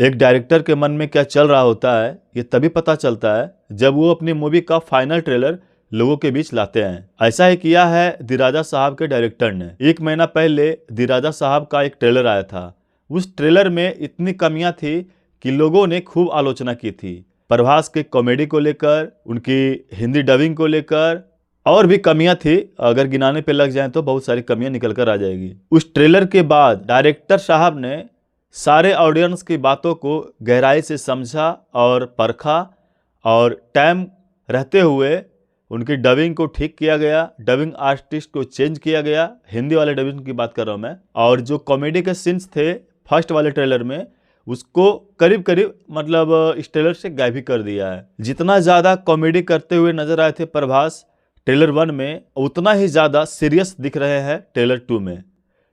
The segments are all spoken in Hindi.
एक डायरेक्टर के मन में क्या चल रहा होता है ये तभी पता चलता है जब वो अपनी मूवी का फाइनल ट्रेलर लोगों के बीच लाते हैं। ऐसा ही किया है दी राजा साहब के डायरेक्टर ने। 1 महीना पहले दी राजा साहब का एक ट्रेलर आया था। उस ट्रेलर में इतनी कमियां थी कि लोगों ने खूब आलोचना की थी। प्रभास के कॉमेडी को लेकर, उनकी हिंदी डबिंग को लेकर और भी कमियां थी। अगर गिनाने पे लग जाएं तो बहुत सारी कमियां निकल कर आ जाएगी। उस ट्रेलर के बाद डायरेक्टर साहब ने सारे ऑडियंस की बातों को गहराई से समझा और परखा और टाइम रहते हुए उनकी डबिंग को ठीक किया गया। डबिंग आर्टिस्ट को चेंज किया गया। हिंदी वाले डबिंग की बात कर रहा हूँ मैं। और जो कॉमेडी के सीन्स थे फर्स्ट वाले ट्रेलर में, उसको करीब करीब मतलब इस ट्रेलर से गायब ही कर दिया है। जितना ज़्यादा कॉमेडी करते हुए नजर आए थे प्रभास ट्रेलर 1 में, उतना ही ज़्यादा सीरियस दिख रहे हैं ट्रेलर 2 में।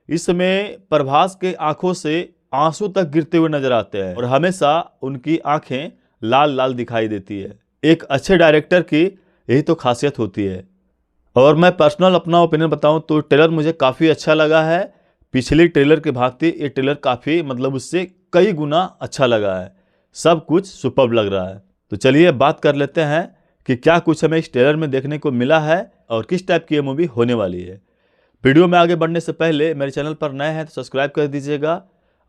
इसमें प्रभास के आंखों से आंसू तक गिरते हुए नजर आते हैं और हमेशा उनकी आंखें लाल लाल दिखाई देती है। एक अच्छे डायरेक्टर की यही तो खासियत होती है। और मैं पर्सनल अपना ओपिनियन बताऊं तो ट्रेलर मुझे काफ़ी अच्छा लगा है। पिछली ट्रेलर के भांति ये ट्रेलर काफ़ी मतलब उससे कई गुना अच्छा लगा है। सब कुछ सुपर्ब लग रहा है। तो चलिए बात कर लेते हैं कि क्या कुछ हमें इस ट्रेलर में देखने को मिला है और किस टाइप की ये मूवी होने वाली है। वीडियो में आगे बढ़ने से पहले मेरे चैनल पर नए हैं तो सब्सक्राइब कर दीजिएगा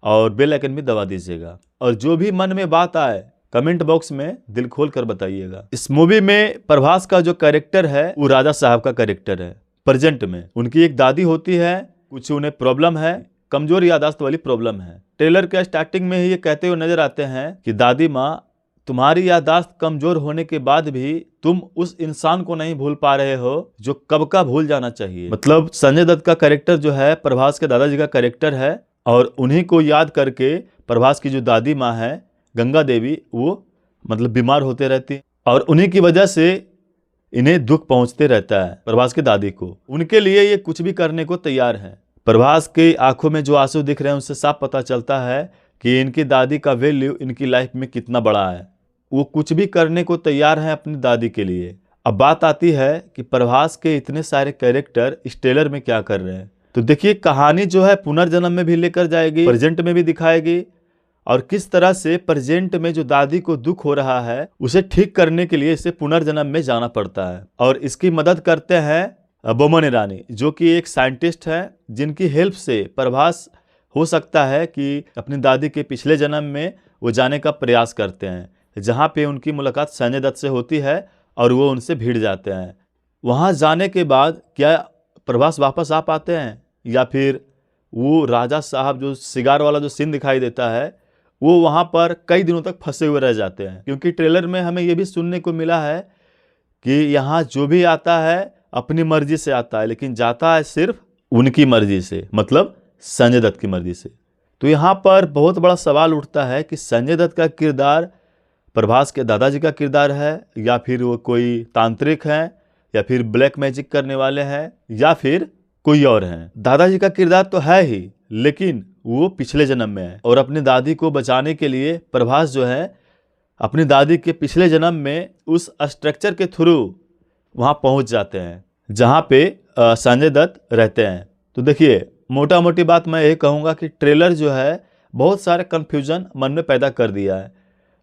और बेल आइकन भी दबा दीजिएगा। और जो भी मन में बात आए कमेंट बॉक्स में दिल खोल कर बताइएगा। इस मूवी में प्रभास का जो कैरेक्टर है वो राजा साहब का कैरेक्टर है। प्रेजेंट में उनकी एक दादी होती है, कुछ उन्हें प्रॉब्लम है, कमजोर याददाश्त वाली प्रॉब्लम है। ट्रेलर के स्टार्टिंग में ही ये कहते हुए नजर आते हैं कि दादी माँ, तुम्हारी याददाश्त कमजोर होने के बाद भी तुम उस इंसान को नहीं भूल पा रहे हो जो कब का भूल जाना चाहिए। मतलब संजय दत्त का कैरेक्टर जो है प्रभास के दादाजी का कैरेक्टर है और उन्हीं को याद करके प्रभास की जो दादी माँ है गंगा देवी, वो मतलब बीमार होते रहती और उन्हीं की वजह से इन्हें दुख पहुंचते रहता है प्रभास की दादी को। उनके लिए ये कुछ भी करने को तैयार है। प्रभास की आंखों में जो आंसू दिख रहे हैं उससे साफ पता चलता है कि इनकी दादी का वैल्यू इनकी लाइफ में कितना बड़ा है। वो कुछ भी करने को तैयार है अपनी दादी के लिए। अब बात आती है कि प्रभास के इतने सारे कैरेक्टर इस ट्रेलर में क्या कर रहे हैं। तो देखिए, कहानी जो है पुनर्जन्म में भी लेकर जाएगी, प्रेजेंट में भी दिखाएगी और किस तरह से प्रेजेंट में जो दादी को दुख हो रहा है उसे ठीक करने के लिए इसे पुनर्जन्म में जाना पड़ता है। और इसकी मदद करते हैं बोमन ईरानी, जो कि एक साइंटिस्ट है जिनकी हेल्प से प्रभास हो सकता है कि अपनी दादी के पिछले जन्म में वो जाने का प्रयास करते हैं, जहाँ पे उनकी मुलाकात संजय दत्त से होती है और वो उनसे भिड़ जाते हैं। वहाँ जाने के बाद क्या प्रभास वापस आ पाते हैं या फिर वो राजा साहब जो सिगार वाला जो सीन दिखाई देता है वो वहाँ पर कई दिनों तक फंसे हुए रह जाते हैं। क्योंकि ट्रेलर में हमें ये भी सुनने को मिला है कि यहाँ जो भी आता है अपनी मर्जी से आता है, लेकिन जाता है सिर्फ उनकी मर्जी से, मतलब संजय दत्त की मर्जी से। तो यहाँ पर बहुत बड़ा सवाल उठता है कि संजय दत्त का किरदार प्रभास के दादाजी का किरदार है या फिर वो कोई तांत्रिक है या फिर ब्लैक मैजिक करने वाले हैं या फिर कोई और हैं। दादाजी का किरदार तो है ही, लेकिन वो पिछले जन्म में है और अपनी दादी को बचाने के लिए प्रभास जो है अपनी दादी के पिछले जन्म में उस स्ट्रक्चर के थ्रू वहाँ पहुँच जाते हैं जहाँ पे संजय दत्त रहते हैं। तो देखिए, मोटा मोटी बात मैं ये कहूँगा कि ट्रेलर जो है बहुत सारे कन्फ्यूजन मन में पैदा कर दिया है।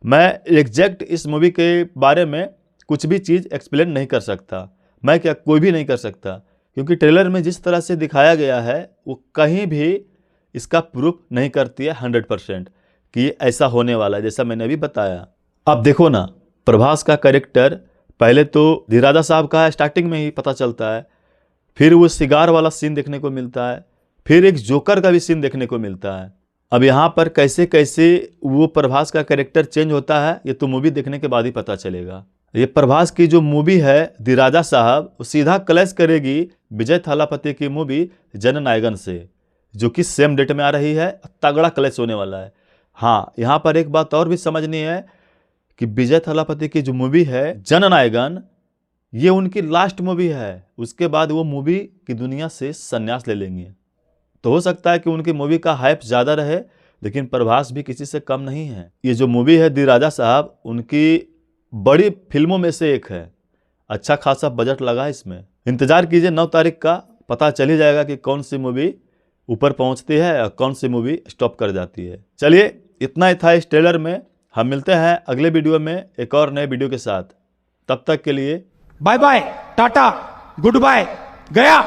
मैं एग्जैक्ट इस मूवी के बारे में कुछ भी चीज़ एक्सप्लेन नहीं कर सकता, मैं क्या कोई भी नहीं कर सकता, क्योंकि ट्रेलर में जिस तरह से दिखाया गया है वो कहीं भी इसका प्रूफ नहीं करती है 100% कि ऐसा होने वाला है जैसा मैंने अभी बताया। अब देखो ना, प्रभास का कैरेक्टर पहले तो दी राजा साहब का है, स्टार्टिंग में ही पता चलता है, फिर वो सिगार वाला सीन देखने को मिलता है, फिर एक जोकर का भी सीन देखने को मिलता है। अब यहाँ पर कैसे कैसे वो प्रभास का कैरेक्टर चेंज होता है ये तो मूवी देखने के बाद ही पता चलेगा। ये प्रभास की जो मूवी है दी राजा साहब वो सीधा क्लैश करेगी विजय थालापति की मूवी जननायकन से, जो कि सेम डेट में आ रही है। तगड़ा क्लैश होने वाला है। हाँ, यहाँ पर एक बात और भी समझनी है कि विजय थालापति की जो मूवी है जननायकन, ये उनकी लास्ट मूवी है। उसके बाद वो मूवी की दुनिया से संन्यास ले लेंगे। तो हो सकता है कि उनकी मूवी का हाइप ज़्यादा रहे, लेकिन प्रभास भी किसी से कम नहीं है। ये जो मूवी है दी राजा साहब उनकी बड़ी फिल्मों में से एक है। अच्छा खासा बजट लगा इसमें। इंतजार कीजिए 9 तारीख का, पता चल ही जाएगा कि कौन सी मूवी ऊपर पहुंचती है और कौन सी मूवी स्टॉप कर जाती है। चलिए इतना ही था इस ट्रेलर में। हम मिलते हैं अगले वीडियो में एक और नए वीडियो के साथ। तब तक के लिए bye bye, tata, good bye, गया।